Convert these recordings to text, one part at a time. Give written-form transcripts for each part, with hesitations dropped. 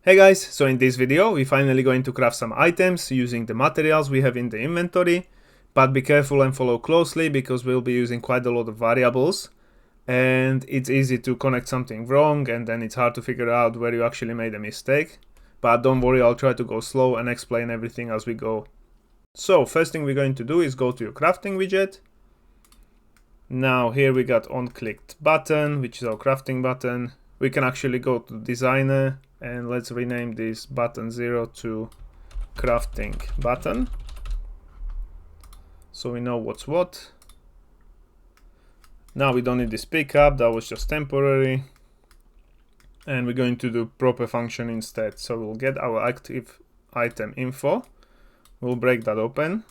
Hey guys, so in this video we're finally going to craft some items using the materials we have in the inventory, but be careful and follow closely because we'll be using quite a lot of variables and it's easy to connect something wrong and then it's hard to figure out where you actually made a mistake. But don't worry, I'll try to go slow and explain everything as we go. So first thing we're going to do is go to your crafting widget. Now here we got on clicked button, which is our crafting button. We can actually go to designer and let's rename this button 0 to crafting button so we know what's what. Now we don't need this pickup, that was just temporary, and we're going to do proper function instead. So we'll get our active item info, we'll break that open,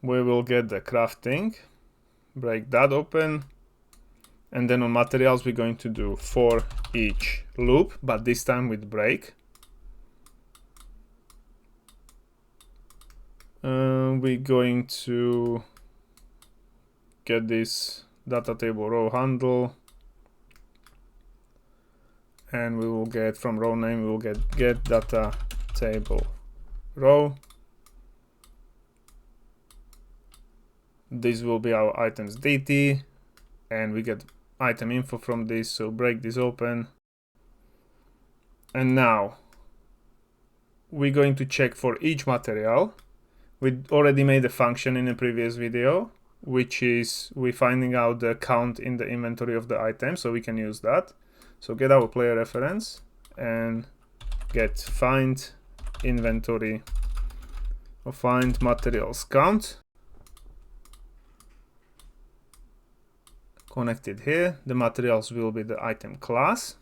we will get the crafting, break that open, and then on materials we're going to do for each loop, but this time with break. We're going to get this data table row handle, and we will get from row name, we will get data table row. This will be our items DT, and we get item info from this, so break this open. And now we're going to check for each material. We already made a function in a previous video, which is we're finding out the count in the inventory of the item, so we can use that. So get our player reference and get find inventory or find materials count. Connected here, the materials will be the item class,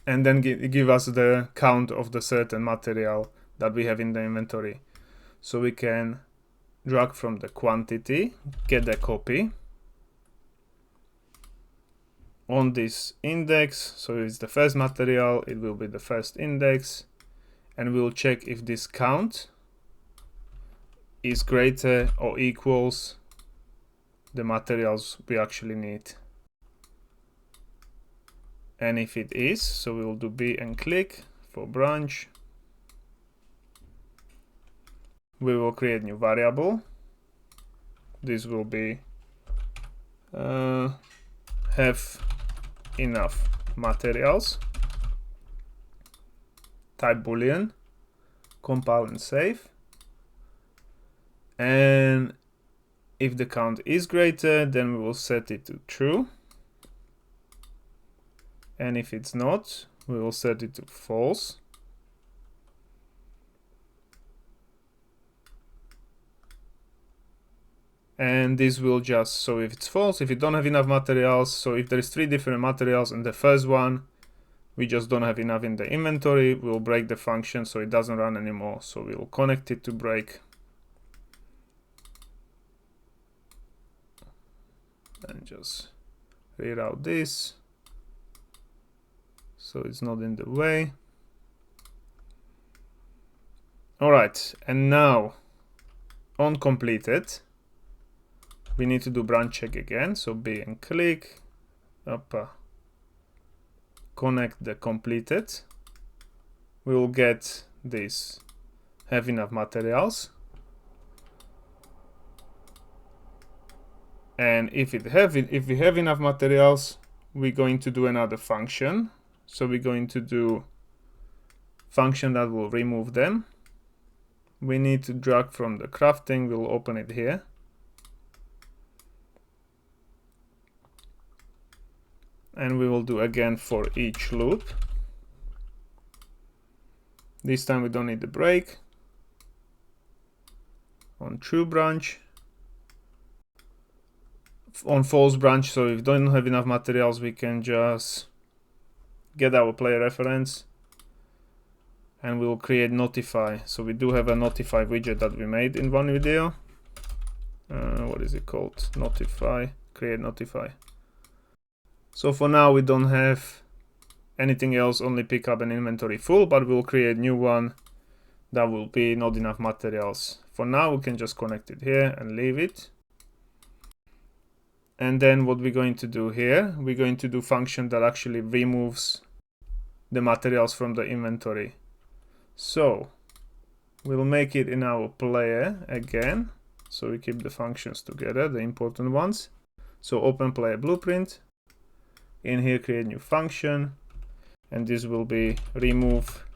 and then give us the count of the certain material that we have in the inventory. So we can drag from the quantity, get the copy on this index. So if it's the first material, it will be the first index, and we'll check if this count is greater or equals the materials we actually need. And if it is, so we will do B and click for branch. We will create new variable. This will be have enough materials, type boolean, compile and save. And if the count is greater, then we will set it to true. And if it's not, we will set it to false. And this will just, so if it's false, if you don't have enough materials, so if there is 3 different materials and the first one we just don't have enough in the inventory, we'll break the function so it doesn't run anymore. So we'll connect it to break and just reroute this so it's not in the way. All right, and now on completed we need to do branch check again. So B and click up, connect the completed. We will get this have enough materials, and if we have enough materials, we're going to do another function. So we're going to do function that will remove them. We need to drag from the crafting, we'll open it here. And we will do again for each loop. This time we don't need the break. On true branch. On false branch, so if we don't have enough materials, we can just get our player reference and we'll create notify. So we do have a notify widget that we made in one video. What is it called? Notify, create notify. So for now we don't have anything else, only pickup and inventory full, but we'll create new one that will be not enough materials. For now we can just connect it here and leave it. And then what we're going to do here, we're going to do function that actually removes the materials from the inventory. So we'll make it in our player again, so we keep the functions together, the important ones. So open player blueprint, in here create new function, and this will be remove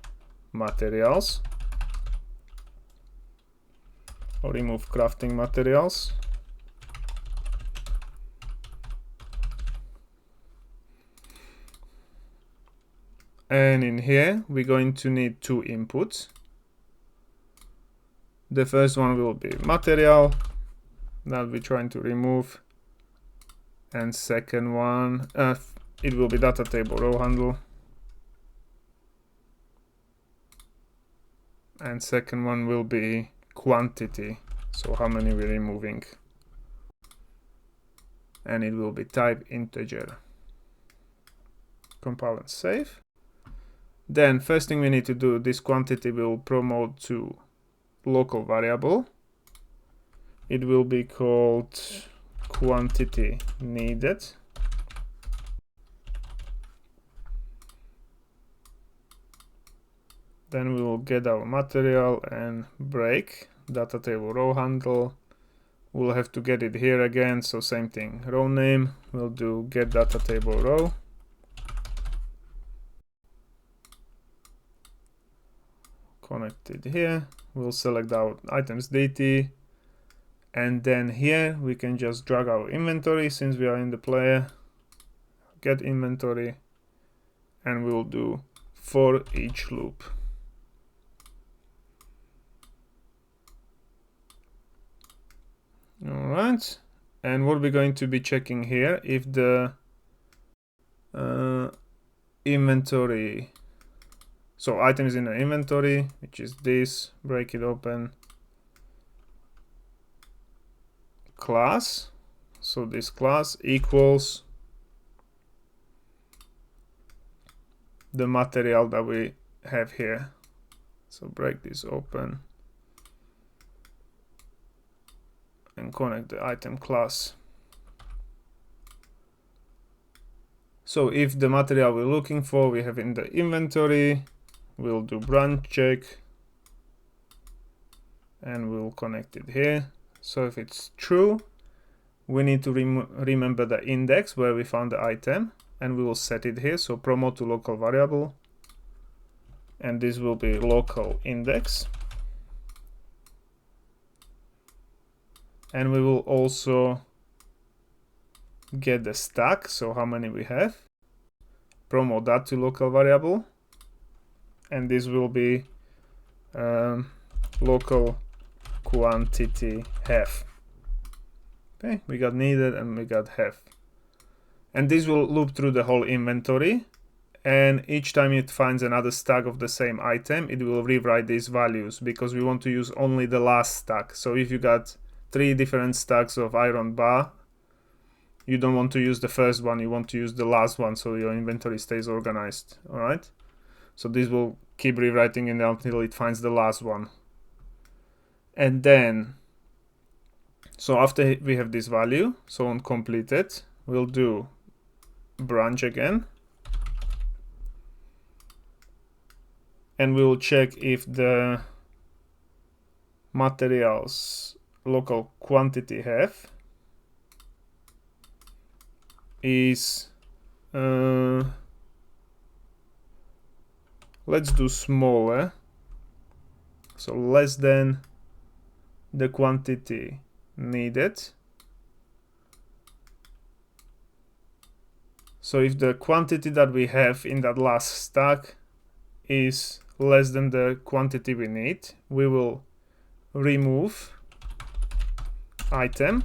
materials or remove crafting materials. And in here we're going to need two inputs. The first one will be material that we're trying to remove, and second one it will be data table row handle, and second one will be quantity, so how many we're removing, and it will be type integer. Compile and save. Then first thing we need to do, this quantity will promote to local variable. It will be called quantity needed. Then we will get our material and break data table row handle. We'll have to get it here again, so same thing, row name, we'll do get data table row. Connected here, we'll select our items DT, and then here we can just drag our inventory since we are in the player, get inventory, and we'll do for each loop. Alright, and what we're going to be checking here, if the inventory, so items in the inventory, which is this, break it open, class, so this class equals the material that we have here. So break this open and connect the item class. So if the material we're looking for we have in the inventory, we'll do branch check and we'll connect it here. So if it's true, we need to remember the index where we found the item, and we will set it here. So promote to local variable, and this will be local index. And we will also get the stack, so how many we have, promote that to local variable, and this will be local quantity have. Okay, we got needed and we got have, and this will loop through the whole inventory, and each time it finds another stack of the same item, it will rewrite these values because we want to use only the last stack. So if you got 3 different stacks of iron bar, you don't want to use the first one, you want to use the last one, so your inventory stays organized. All right, so this will keep rewriting it until it finds the last one. And then, so after we have this value, so on completed, we'll do branch again, and we will check if the materials local quantity have is let's do smaller, so less than the quantity needed. So if the quantity that we have in that last stack is less than the quantity we need, we will remove item,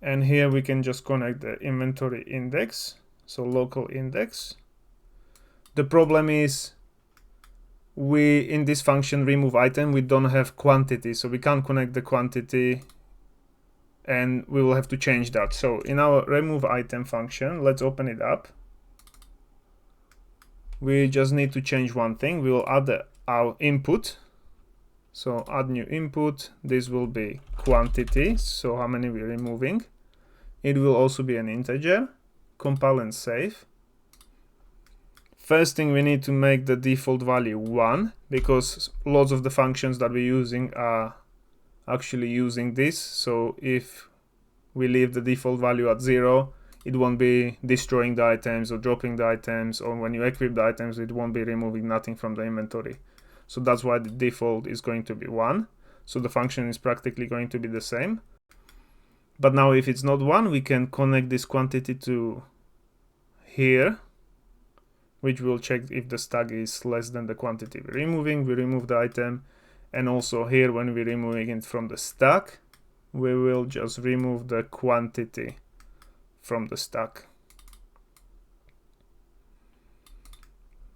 and here we can just connect the inventory index, so local index. The problem is we, in this function remove item, we don't have quantity, so we can't connect the quantity, and we will have to change that. So in our remove item function, let's open it up. We just need to change one thing. We will add our input, so add new input. This will be quantity, so how many we're removing. It will also be an integer, compile and save. First thing, we need to make the default value 1, because lots of the functions that we're using are actually using this. So if we leave the default value at 0, it won't be destroying the items or dropping the items, or when you equip the items, it won't be removing nothing from the inventory. So that's why the default is going to be 1. So the function is practically going to be the same. But now if it's not 1, we can connect this quantity to here, which will check if the stack is less than the quantity we're removing. We remove the item. And also here, when we're removing it from the stack, we will just remove the quantity from the stack.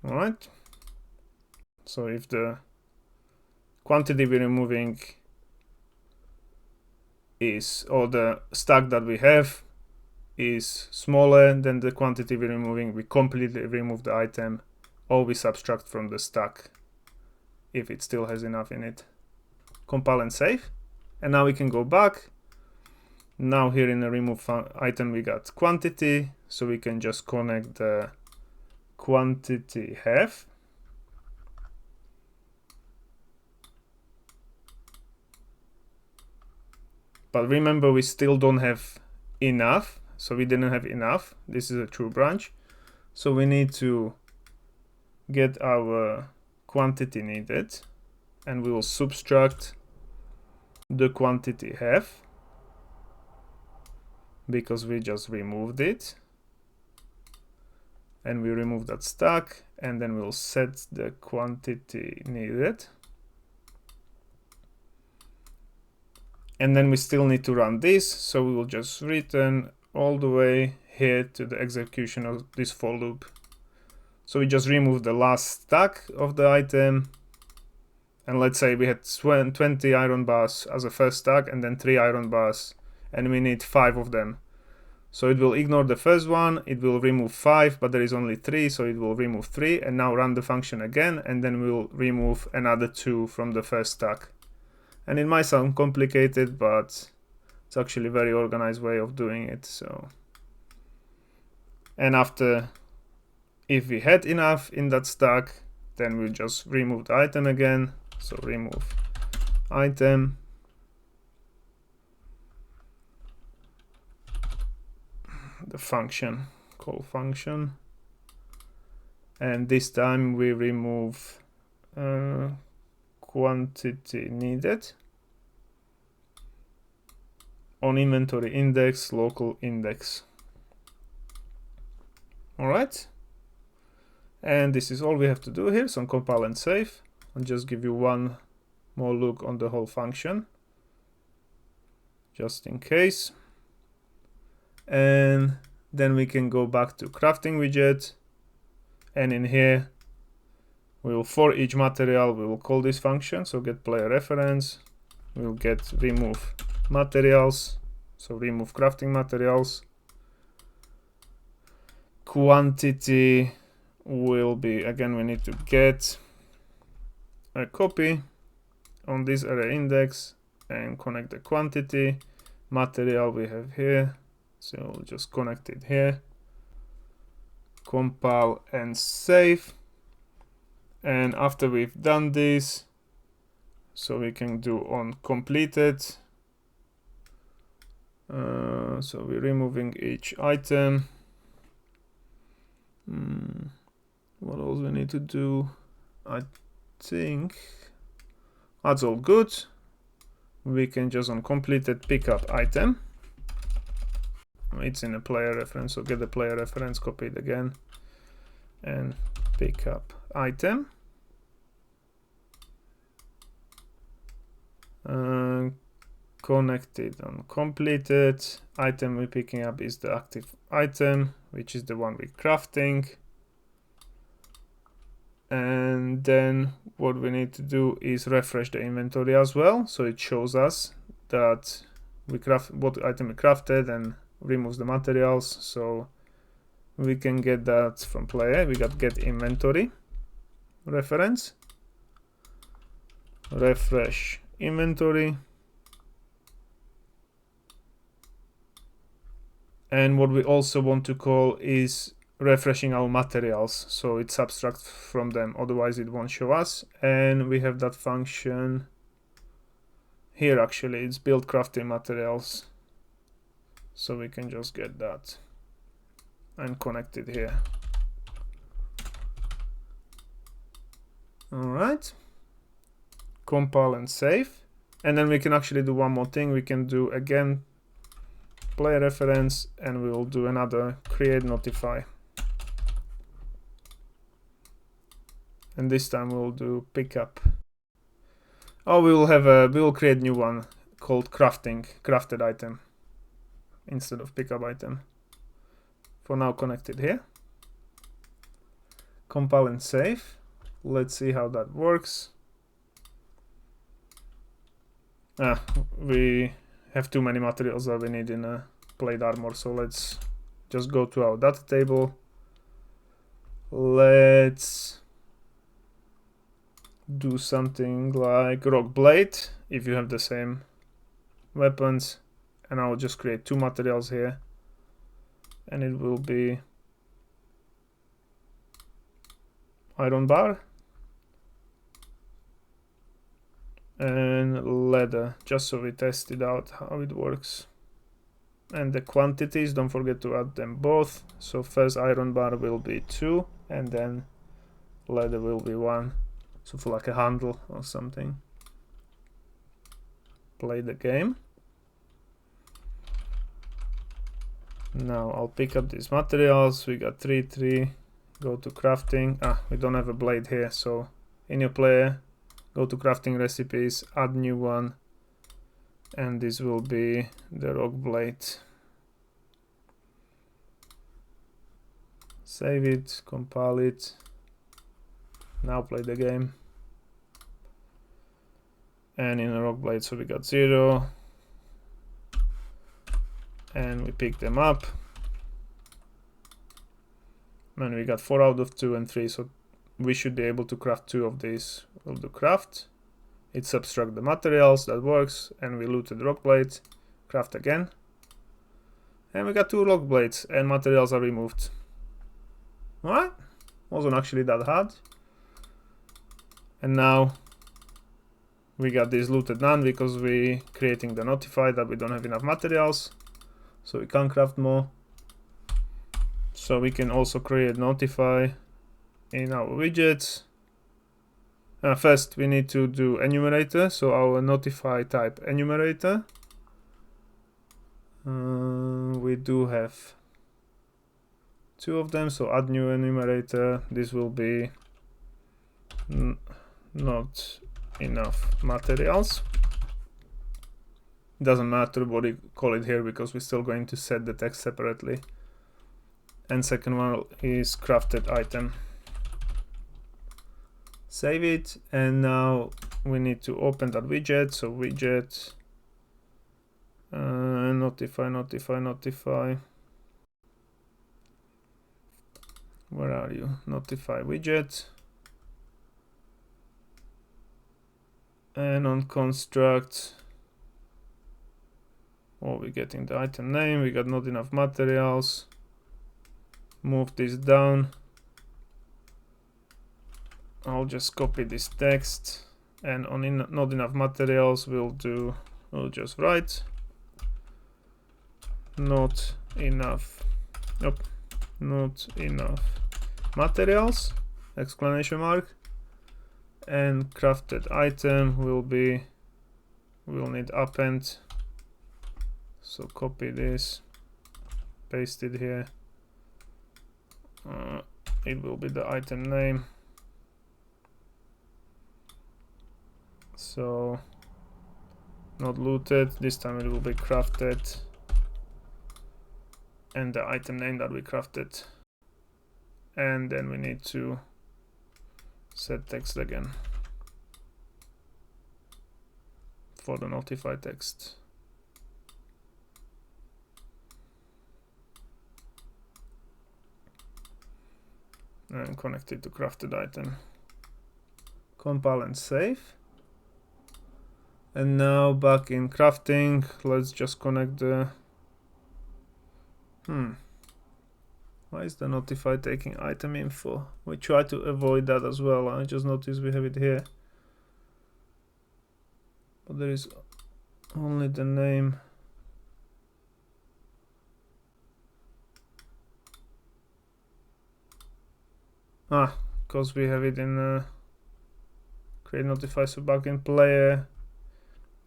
All right. So if the quantity we're removing is, or the stack that we have is smaller than the quantity we're removing, we completely remove the item, or we subtract from the stack if it still has enough in it. Compile and save. And now we can go back. Now here in the remove item we got quantity, so we can just connect the quantity have. But remember, we still don't have enough, so we didn't have enough. This is a true branch, so we need to get our quantity needed, and we will subtract the quantity have, because we just removed it, and we remove that stack, and then we'll set the quantity needed. And then we still need to run this, so we will just return all the way here to the execution of this for loop. So we just remove the last stack of the item, and let's say we had 20 iron bars as a first stack, and then 3 iron bars, and we need 5 of them. So it will ignore the first one, it will remove 5, but there is only 3, so it will remove 3, and now run the function again, and then we'll remove another 2 from the first stack. And it might sound complicated, but it's actually a very organized way of doing it. So, and after, if we had enough in that stack, then we'll just remove the item again. So remove item, the function, call function, and this time we remove quantity needed on inventory index, local index. All right, and this is all we have to do here. So compile and save, and just give you one more look on the whole function, just in case. And then we can go back to crafting widget, and in here we will, for each material, we will call this function. So get player reference, we'll get remove materials, so remove crafting materials. Quantity will be, again, we need to get a copy on this array index and connect the quantity. Material we have here, so we'll just connect it here. Compile and save. And after we've done this, so we can do on completed. So we're removing each item. What else we need to do? I think that's all good. We can just on completed pick up item. It's in a player reference, so get the player reference, copy it again, and pick up item. Connected on completed. Item we're picking up is the active item, which is the one we're crafting. And then what we need to do is refresh the inventory as well, so it shows us that we craft what item we crafted and removes the materials. So we can get that from player. We got get inventory reference, refresh inventory, And what we also want to call is refreshing our materials, so it subtracts from them, otherwise it won't show us. And we have that function here, actually it's build crafting materials, so we can just get that and connect it here. All right, compile and save. And then we can actually do one more thing. We can do again play reference, and we will do another create notify, and this time we'll do pickup. Oh, we will create new one called crafted item instead of pickup item. For now, connected here. Compile and save. Let's see how that works. We have too many materials that we need in a plate armor, so let's just go to our data table. Let's do something like rock blade if you have the same weapons, and I'll just create two materials here, and it will be iron bar and leather, just so we test it out how it works. And the quantities, don't forget to add them both. So first iron bar will be 2, and then leather will be 1, so for like a handle or something. Play the game. Now I'll pick up these materials. We got 3, go to crafting. We don't have a blade here, so in your player, go to crafting recipes, add new one, and this will be the rock blade. Save it, compile it. Now play the game. And in a rock blade, so we got 0, and we pick them up, and we got 4 out of 2 and 3, so we should be able to craft 2 of these. We'll do craft, it subtract the materials, that works, and we looted rock blades, craft again, and we got 2 rock blades and materials are removed. Alright, wasn't actually that hard. And now we got this looted none because we creating the notify that we don't have enough materials, so we can't craft more. So we can also create notify in our widgets. First we need to do enumerator, so our notify type enumerator. We do have 2 of them, so add new enumerator. This will be not enough materials. Doesn't matter what you call it here because we're still going to set the text separately. And second one is crafted item. Save it, and now we need to open that widget. So widget, notify. Where are you? Notify widget. And on construct, we're getting the item name. We got not enough materials. Move this down. I'll just copy this text, and on not enough materials we'll just write not enough materials, exclamation mark, and crafted item will be, we'll need append, so copy this, paste it here, it will be the item name. So not looted, this time it will be crafted, and the item name that we crafted, and then we need to set text again for the notify text. And connect it to crafted item. Compile and save. And now back in crafting, let's just connect the Why is the notify taking item info? We try to avoid that as well. I just noticed we have it here, but there is only the name. Because we have it in create notify, so back in player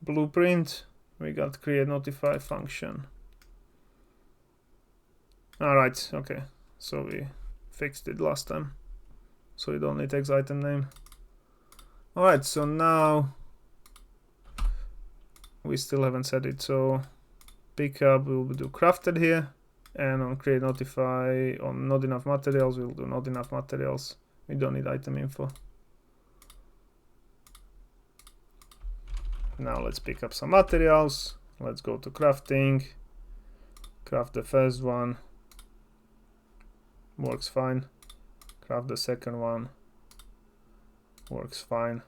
blueprint we got create notify function. Alright, okay, so we fixed it last time, so it only takes item name. Alright, so now we still haven't set it, so pickup we'll do crafted here, and on create notify on not enough materials we'll do not enough materials. We don't need item info. Now let's pick up some materials. Let's go to crafting, craft the first one, works fine. Craft the second one, works fine.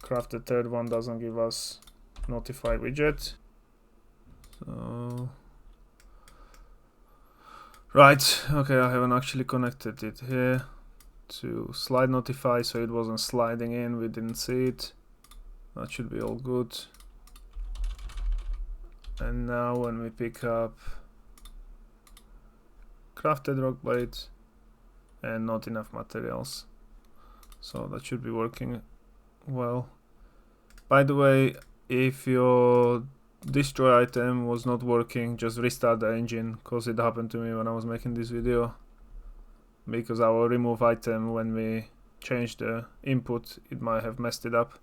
Craft the third one, doesn't give us notify widget. So right, okay, I haven't actually connected it here to slide notify, so it wasn't sliding in, we didn't see it. That should be all good. And now when we pick up crafted rock blade and not enough materials, so that should be working well. By the way, if your destroy item was not working, just restart the engine, because it happened to me when I was making this video, because our remove item, when we changed the input, it might have messed it up.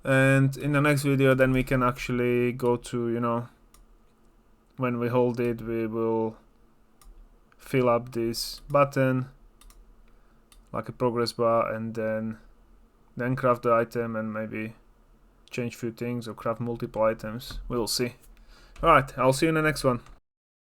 And in the next video then we can actually go to, you know, when we hold it we will fill up this button like a progress bar, and then craft the item and maybe change few things or craft multiple items. We'll see. Alright, I'll see you in the next one.